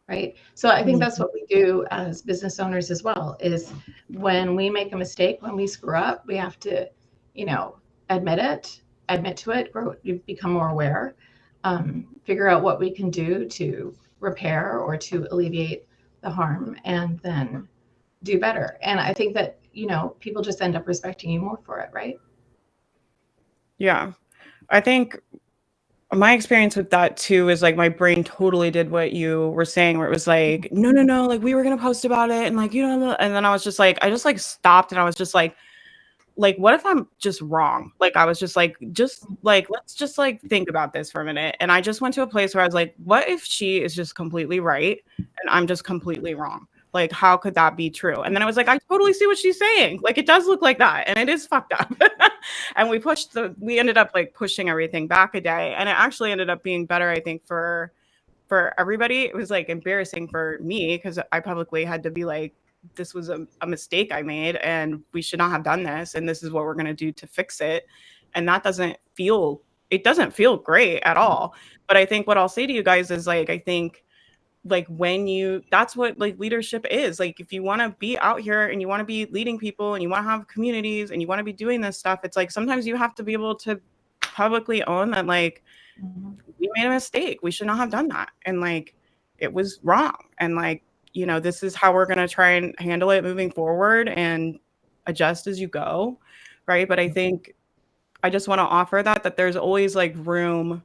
right? So I think that's what we do as business owners as well, is when we make a mistake, when we screw up, we have to admit to it, grow, become more aware, figure out what we can do to repair or to alleviate the harm, and then do better. And I think that people just end up respecting you more for it, right? Yeah, I think my experience with that too is like my brain totally did what you were saying, where it was like, no, like we were gonna post about it, and like and then I was just like, I just like stopped, and I was just like, what if I'm just wrong? Like I was just like let's just like think about this for a minute. And I just went to a place where I was like, what if she is just completely right and I'm just completely wrong? Like, how could that be true? And then I was like, I totally see what she's saying. Like, it does look like that, and it is fucked up. And we ended up like pushing everything back a day, and it actually ended up being better, I think, for everybody. It was like embarrassing for me because I publicly had to be like, this was a mistake I made, and we should not have done this, and this is what we're going to do to fix it. And that doesn't feel great at all. But I think what I'll say to you guys is like, I think like that's what like leadership is. Like if you want to be out here and you want to be leading people and you want to have communities and you want to be doing this stuff, it's like sometimes you have to be able to publicly own that like we made a mistake, we should not have done that, and like it was wrong, and like this is how we're going to try and handle it moving forward and adjust as you go, right? But I think I just want to offer that there's always room,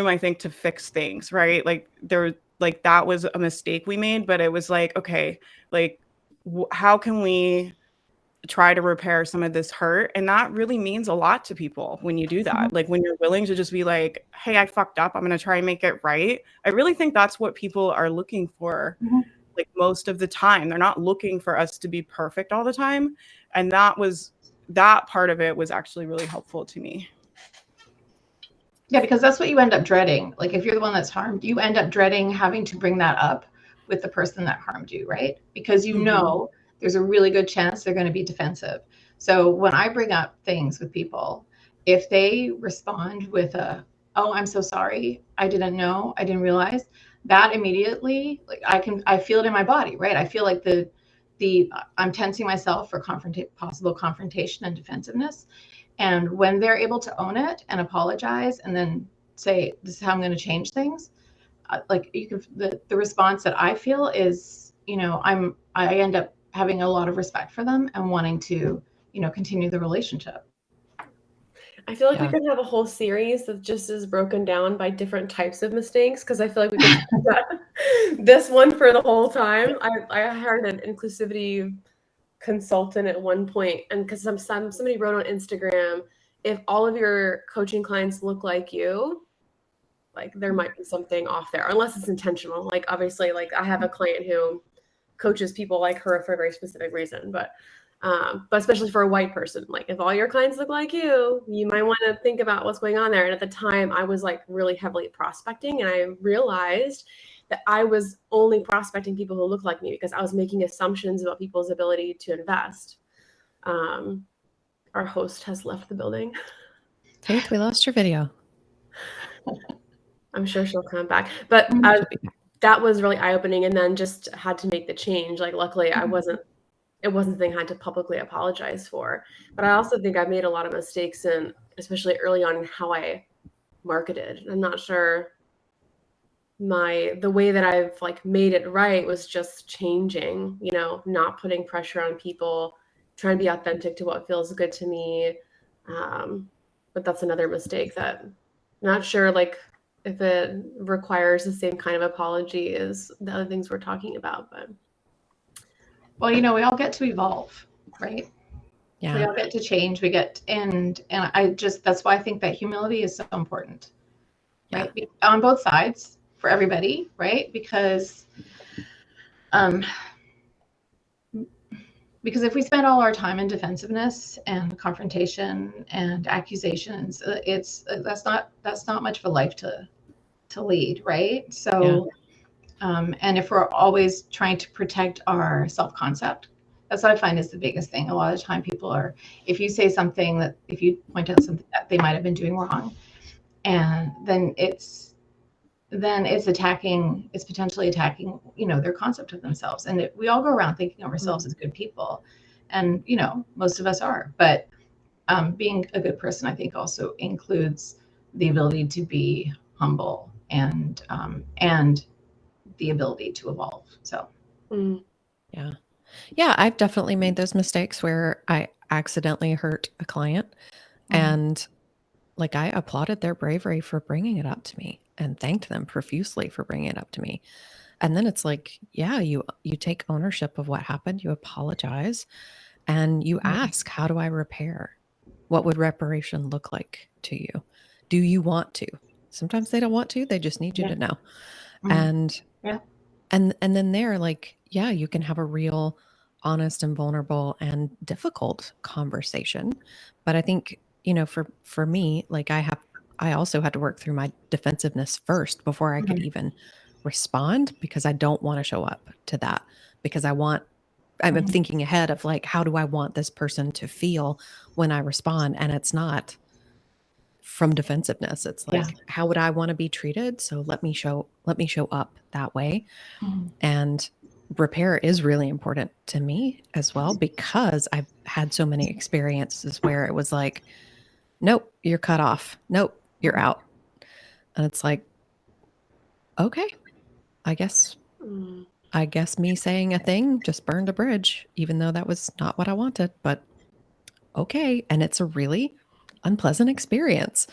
I think, to fix things, right? Like that was a mistake we made, but it was like, okay, like how can we try to repair some of this hurt? And that really means a lot to people when you do that. Like when you're willing to just be like, hey, I fucked up, I'm going to try and make it right. I really think that's what people are looking for. Like most of the time, they're not looking for us to be perfect all the time. And that part of it was actually really helpful to me. Yeah, because that's what you end up dreading. Like if you're the one that's harmed, you end up dreading having to bring that up with the person that harmed you, right? Because know there's a really good chance they're going to be defensive. So when I bring up things with people, if they respond with oh, I'm so sorry, I didn't know, I didn't realize, that immediately, like I feel it in my body, right? I feel like I'm tensing myself for possible confrontation and defensiveness. And when they're able to own it and apologize and then say, this is how I'm going to change things, like the response that I feel is, I end up having a lot of respect for them and wanting to, continue the relationship. I feel like we could have a whole series that just is broken down by different types of mistakes, because I feel like we could do this one for the whole time. I hired an inclusivity consultant at one point, and because somebody wrote on Instagram, if all of your coaching clients look like you, like there might be something off there, unless it's intentional. Like obviously, like I have a client who coaches people like her for a very specific reason, but especially for a white person, like if all your clients look like you might want to think about what's going on there. And at the time I was like really heavily prospecting, and I realized that I was only prospecting people who look like me because I was making assumptions about people's ability to invest. Our host has left the building. Faith, we lost your video. I'm sure she'll come back. But She'll be back. that was really eye-opening, and then just had to make the change. Like, luckily, it wasn't the thing I had to publicly apologize for. But I also think I made a lot of mistakes, and especially early on, in how I marketed. I'm not sure the way that I've like made it right was just changing, not putting pressure on people, trying to be authentic to what feels good to me. But that's another mistake that I'm not sure like if it requires the same kind of apology as the other things we're talking about. But well, we all get to evolve, right? Yeah. We all get to change. We get, and that's why I think that humility is so important, right? On both sides for everybody, right? Because if we spend all our time in defensiveness and confrontation and accusations, that's not much of a life to lead, right? So, and if we're always trying to protect our self-concept, that's what I find is the biggest thing. A lot of the time if you say something if you point out something that they might have been doing wrong, and then it's potentially attacking, their concept of themselves. And we all go around thinking of ourselves as good people. And, most of us are, but being a good person, I think also includes the ability to be humble and the ability to evolve. So, yeah, I've definitely made those mistakes where I accidentally hurt a client, and like I applauded their bravery for bringing it up to me and thanked them profusely for bringing it up to me. And then it's like, yeah, you take ownership of what happened, you apologize, and you ask, how do I repair? What would reparation look like to you? Do you want to? Sometimes they don't want to, they just need you to know. And then they're like, yeah, you can have a real honest and vulnerable and difficult conversation. But I think, for me, like I also had to work through my defensiveness first before I could even respond, because I don't want to show up to that, because I'm thinking ahead of like, how do I want this person to feel when I respond? And it's not from defensiveness. It's like, how would I want to be treated? So let me show up that way. And repair is really important to me as well, because I've had so many experiences where it was like, nope, you're cut off. Nope, you're out. And it's like, okay, I guess me saying a thing just burned a bridge, even though that was not what I wanted, but okay. And it's a really unpleasant experience.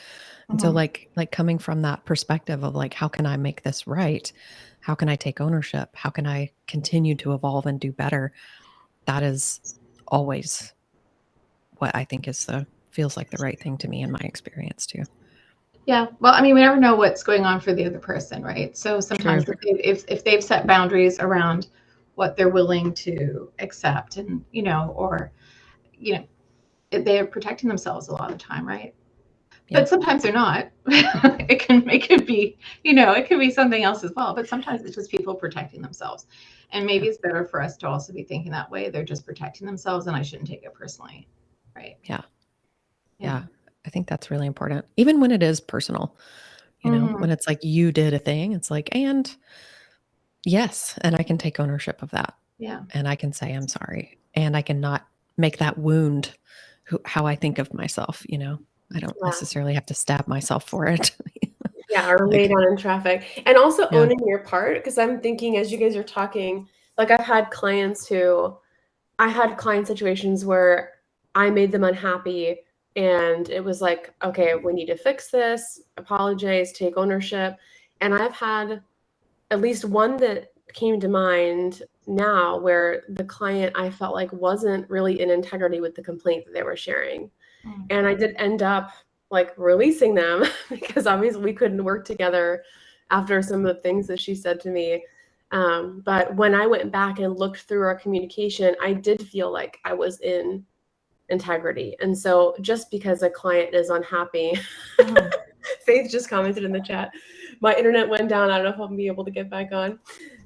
And so like coming from that perspective of like, how can I make this right? How can I take ownership? How can I continue to evolve and do better? That is always what I think feels like the right thing to me in my experience too. Yeah. Well, I mean, we never know what's going on for the other person, right? So sometimes if they've set boundaries around what they're willing to accept, and, they're protecting themselves a lot of the time, right? But sometimes they're not. It can be, it can be something else as well. But sometimes it's just people protecting themselves. And maybe it's better for us to also be thinking that way. They're just protecting themselves, and I shouldn't take it personally. Right. Yeah. I think that's really important. Even when it is personal, when it's like you did a thing, it's like, and yes, and I can take ownership of that. Yeah. And I can say, I'm sorry. And I cannot make that wound how I think of myself, I don't necessarily have to stab myself for it. Or lay down in traffic. And also owning your part, because I'm thinking as you guys are talking, like I had client situations where I made them unhappy, and it was like, okay, we need to fix this, apologize, take ownership. And I've had at least one that came to mind now where the client I felt like wasn't really in integrity with the complaint that they were sharing. And I did end up like releasing them because obviously we couldn't work together after some of the things that she said to me. But when I went back and looked through our communication, I did feel like I was in integrity. And so just because a client is unhappy, Faith just commented in the chat, my internet went down. I don't know if I'll be able to get back on.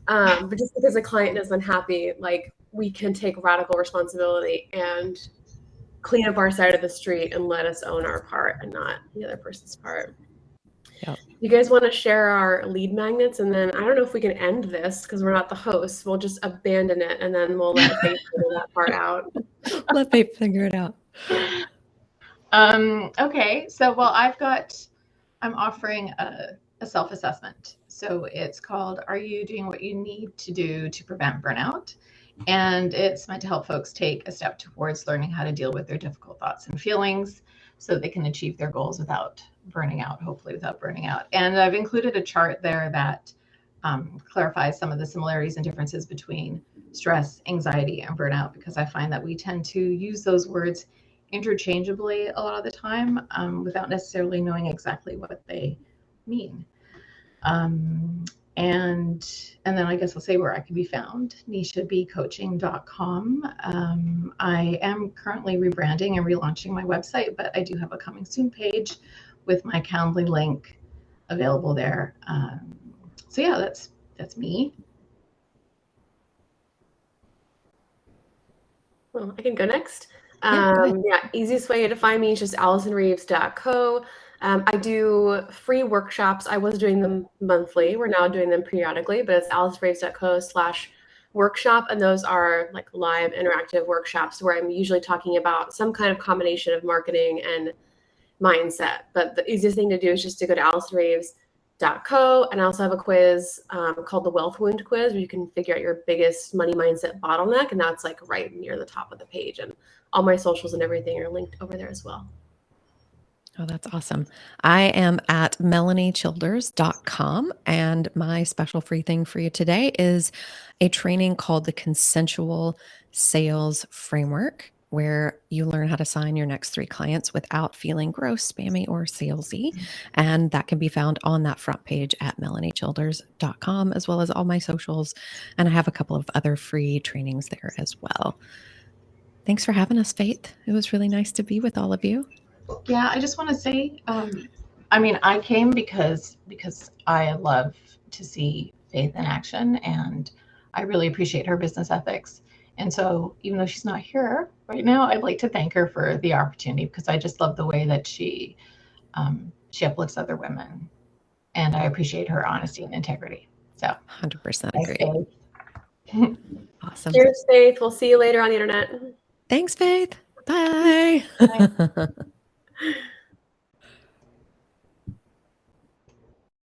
But just because a client is unhappy, like we can take radical responsibility and clean up our side of the street and let us own our part and not the other person's part. Yep. You guys want to share our lead magnets? And then I don't know if we can end this because we're not the hosts. We'll just abandon it and then we'll let Faith figure that part out. Let Faith figure it out. Okay, so well, I'm offering a self-assessment. So it's called, Are You Doing What You Need to Do to Prevent Burnout? And it's meant to help folks take a step towards learning how to deal with their difficult thoughts and feelings so they can achieve their goals without burning out, hopefully without burning out. And I've included a chart there that clarifies some of the similarities and differences between stress, anxiety, and burnout, because I find that we tend to use those words interchangeably a lot of the time without necessarily knowing exactly what they mean. And then I guess I'll say where I can be found, nishabcoaching.com. I am currently rebranding and relaunching my website, but I do have a coming soon page with my Calendly link available there. So yeah, that's me. Well, I can go next. Yeah, Easiest way to find me is just AllisonReeves.co. I do free workshops. I was doing them monthly. We're now doing them periodically, but it's AllisonReeves.co/workshop. And those are like live interactive workshops where I'm usually talking about some kind of combination of marketing and mindset. But the easiest thing to do is just to go to AllisonReeves.co. And I also have a quiz called the Wealth Wound Quiz, where you can figure out your biggest money mindset bottleneck. And that's like right near the top of the page. And all my socials and everything are linked over there as well. Oh, that's awesome. I am at melaniechilders.com, and my special free thing for you today is a training called the Consensual Sales Framework, where you learn how to sign your next 3 clients without feeling gross, spammy, or salesy. And that can be found on that front page at melaniechilders.com, as well as all my socials. And I have a couple of other free trainings there as well. Thanks for having us, Faith. It was really nice to be with all of you. Yeah, I just want to say, I came because I love to see Faith in action, and I really appreciate her business ethics. And so even though she's not here right now, I'd like to thank her for the opportunity, because I just love the way that she uplifts other women, and I appreciate her honesty and integrity. So 100% agree. Awesome. Cheers, Faith. We'll see you later on the internet. Thanks, Faith. Bye. Bye.